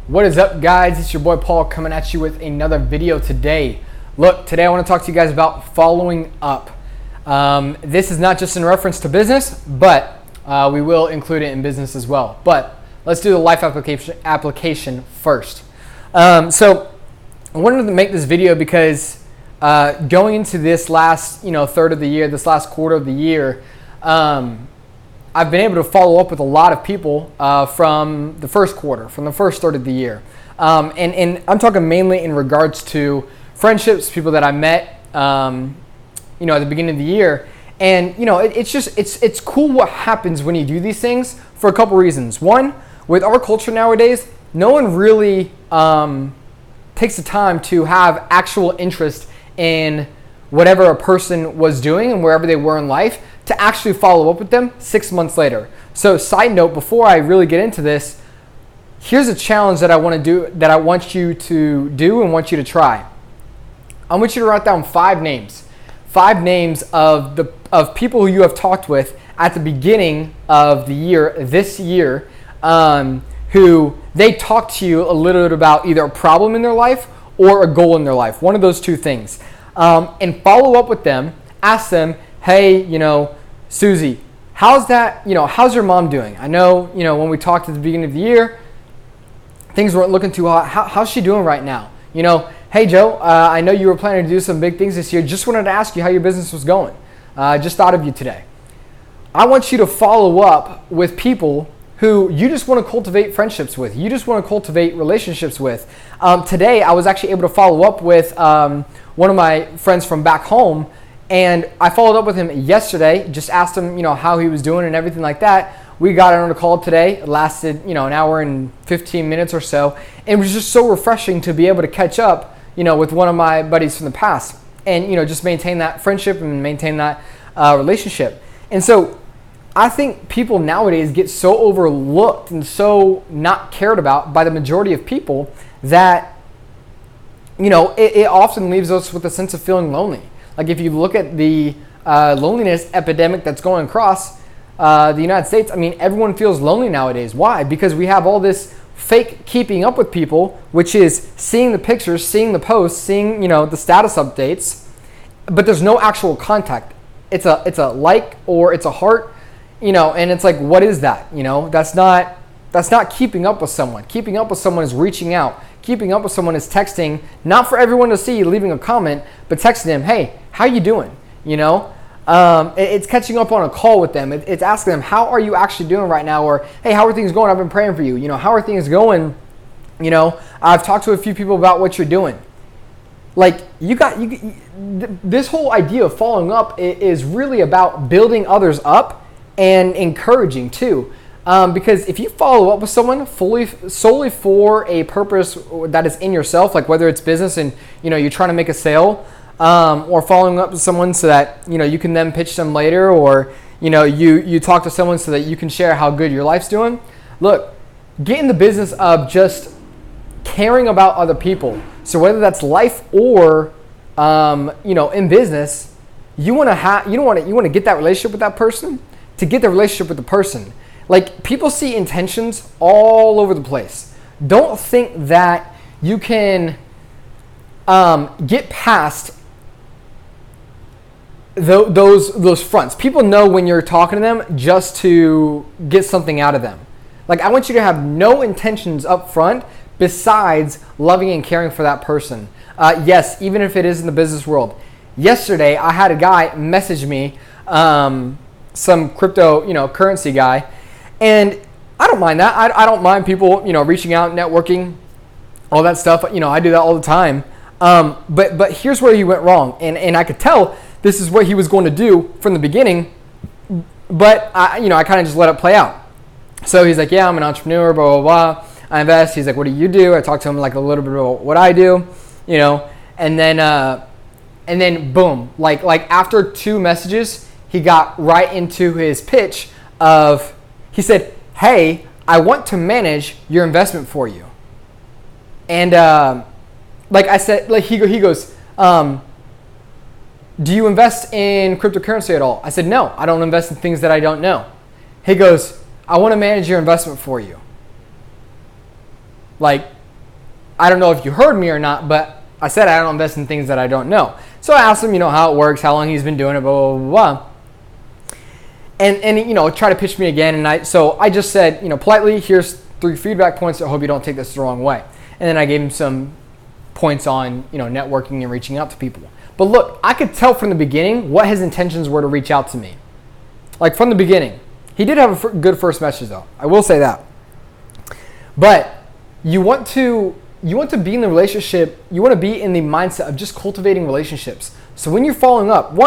What is up, guys? It's your boy Paul coming at you with another video today. Look, today I want to talk to you guys about following up. This is not just in reference to business, but we will include it in business as well. But let's do the life application first. So I wanted to make this video because going into this last third of the year, this last quarter of the year, I've been able to follow up with a lot of people from the first quarter, from the first third of the year. And I'm talking mainly in regards to friendships, people that I met, at the beginning of the year. And, it's cool what happens when you do these things for a couple reasons. One, with our culture nowadays, no one really takes the time to have actual interest in whatever a person was doing and wherever they were in life to actually follow up with them 6 months later. So side note, before I really get into this, here's a challenge that I want to do, that I want you to do and want you to try. I want you to write down 5 names. 5 names of people who you have talked with at the beginning of the year, this year, who they talked to you a little bit about either a problem in their life or a goal in their life. One of those two things. And follow up with them. Ask them, hey, Susie, how's your mom doing? I know, when we talked at the beginning of the year, things weren't looking too hot. How's she doing right now? Hey, Joe, I know you were planning to do some big things this year. Just wanted to ask you how your business was going. Just thought of you today. I want you to follow up with people who you just want to cultivate friendships with. You just want to cultivate relationships with. Today, I was actually able to follow up with one of my friends from back home, and I followed up with him yesterday, just asked him, how he was doing and everything like that. We got on a call today. It lasted, an hour and 15 minutes or so. And it was just so refreshing to be able to catch up, with one of my buddies from the past and, just maintain that friendship and maintain that relationship. And so I think people nowadays get so overlooked and so not cared about by the majority of people that, it often leaves us with a sense of feeling lonely. Like if you look at the loneliness epidemic that's going across the United States, everyone feels lonely nowadays. Why? Because we have all this fake keeping up with people, which is seeing the pictures, seeing the posts, seeing the status updates, but there's no actual contact. It's a like or it's a heart, and it's like, what is that? That's not keeping up with someone. Keeping up with someone is reaching out. Keeping up with someone is texting, not for everyone to see, leaving a comment, but texting them, hey, how you doing? It's catching up on a call with them. It's asking them, how are you actually doing right now? Or, hey, how are things going? I've been praying for you. How are things going? I've talked to a few people about what you're doing. Like this whole idea of following up is really about building others up and encouraging too. Because if you follow up with someone solely for a purpose that is in yourself, like whether it's business and you're trying to make a sale, or following up with someone so that you can then pitch them later, or you talk to someone so that you can share how good your life's doing. Look, get in the business of just caring about other people. So whether that's life or in business, you want to get that relationship with that person. To get the relationship with the person, like people see intentions all over the place. Don't think that you can get past those fronts. People know when you're talking to them just to get something out of them. Like I want you to have no intentions up front besides loving and caring for that person. Yes, even if it is in the business world. Yesterday, I had a guy message me, some crypto, currency guy, and I don't mind that. I don't mind people, reaching out, networking, all that stuff. I do that all the time. But here's where he went wrong, and I could tell this is what he was going to do from the beginning, but I kind of just let it play out. So he's like, yeah, I'm an entrepreneur, blah, blah, blah. I invest. He's like, what do you do? I talked to him like a little bit about what I do, and then boom, like after 2 messages, he got right into his pitch of, he said, hey, I want to manage your investment for you. And like I said, like he goes, do you invest in cryptocurrency at all? I said, no, I don't invest in things that I don't know. He goes, I want to manage your investment for you. Like, I don't know if you heard me or not, but I said I don't invest in things that I don't know. So I asked him, how it works, how long he's been doing it, blah, blah, blah, blah. And try to pitch me again. And I just said, politely, here's 3 feedback points. I hope you don't take this the wrong way. And then I gave him some points on, networking and reaching out to people. But look, I could tell from the beginning what his intentions were to reach out to me. Like from the beginning. He did have a good first message though. I will say that. But you want to be in the relationship, you want to be in the mindset of just cultivating relationships. So when you're following up,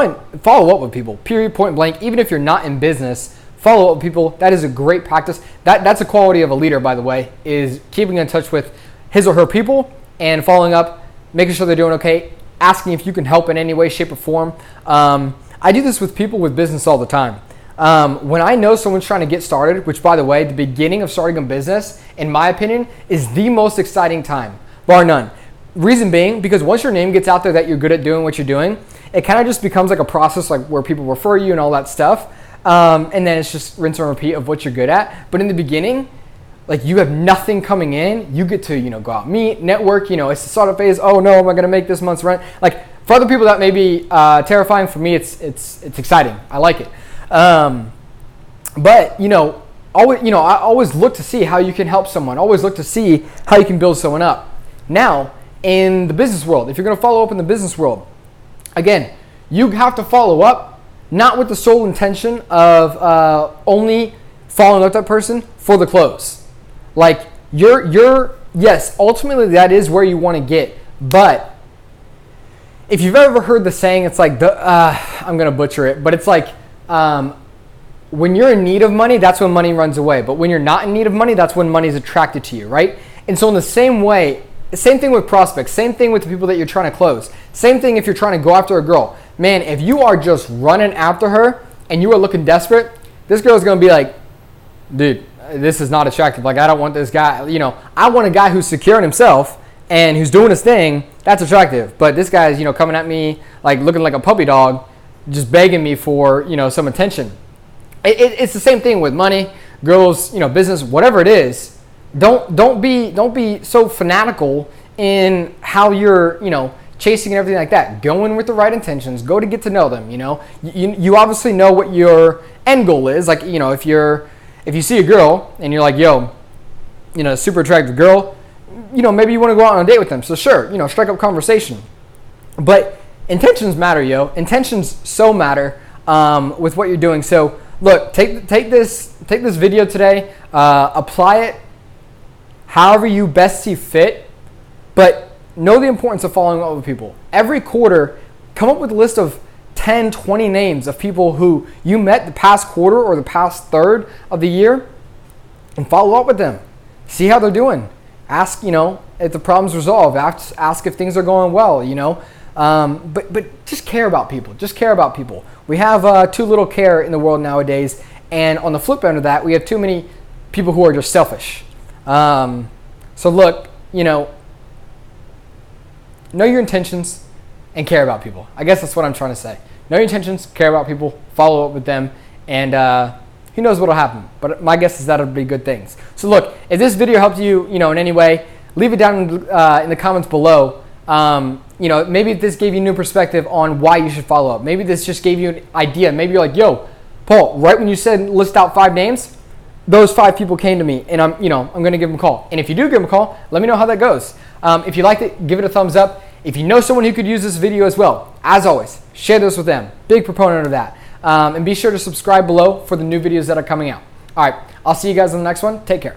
follow up with people, period, point blank. Even if you're not in business, follow up with people. That is a great practice. That's a quality of a leader, by the way, is keeping in touch with his or her people and following up, making sure they're doing okay, asking if you can help in any way, shape, or form. I do this with people with business all the time. When I know someone's trying to get started, which by the way, the beginning of starting a business, in my opinion, is the most exciting time, bar none. Reason being, because once your name gets out there that you're good at doing what you're doing, it kind of just becomes like a process like where people refer you and all that stuff. And then it's just rinse and repeat of what you're good at. But in the beginning, like you have nothing coming in, you get to, go out, meet, network, it's the startup phase. Oh no, am I going to make this month's rent? Like for other people that may be terrifying, for me, it's exciting. I like it. But I always look to see how you can help someone. Always look to see how you can build someone up. Now, in the business world, if you're going to follow up in the business world, again, you have to follow up not with the sole intention of only following up that person for the close. Like yes, ultimately that is where you want to get. But if you've ever heard the saying, it's like I'm going to butcher it, but it's like when you're in need of money, that's when money runs away. But when you're not in need of money, that's when money is attracted to you, right? And so in the same way, same thing with prospects, same thing with the people that you're trying to close. Same thing if you're trying to go after a girl. Man, if you are just running after her and you are looking desperate, this girl's going to be like, dude, this is not attractive. Like, I don't want this guy. I want a guy who's secure in himself and who's doing his thing. That's attractive. But this guy is, coming at me like looking like a puppy dog, just begging me for, some attention. It's the same thing with money, girls, business, whatever it is. Don't be so fanatical in how you're, chasing and everything like that. Go in with the right intentions. Go to get to know them. You obviously know what your end goal is. Like, if you see a girl and you're like, yo, super attractive girl, maybe you want to go out on a date with them. So sure, strike up conversation. But intentions matter, yo. Intentions so matter with what you're doing. So look, take this video today, apply it however you best see fit, but know the importance of following up with people. Every quarter, come up with a list of 10, 20 names of people who you met the past quarter or the past third of the year and follow up with them. See how they're doing. Ask, if the problem's resolved. Ask if things are going well, But just care about people. Just care about people. We have too little care in the world nowadays. And on the flip end of that, we have too many people who are just selfish. So look, know your intentions and care about people. I guess that's what I'm trying to say. Know your intentions, care about people, follow up with them, and who knows what'll happen. But my guess is that'll be good things. So look, if this video helped you, in any way, leave it down in the comments below. Maybe this gave you a new perspective on why you should follow up. Maybe this just gave you an idea. Maybe you're like, yo, Paul, right when you said list out 5 names, those 5 people came to me, and I'm going to give them a call. And if you do give them a call, let me know how that goes. If you liked it, give it a thumbs up. If you know someone who could use this video as well, as always, share this with them. Big proponent of that. And be sure to subscribe below for the new videos that are coming out. All right, I'll see you guys on the next one. Take care.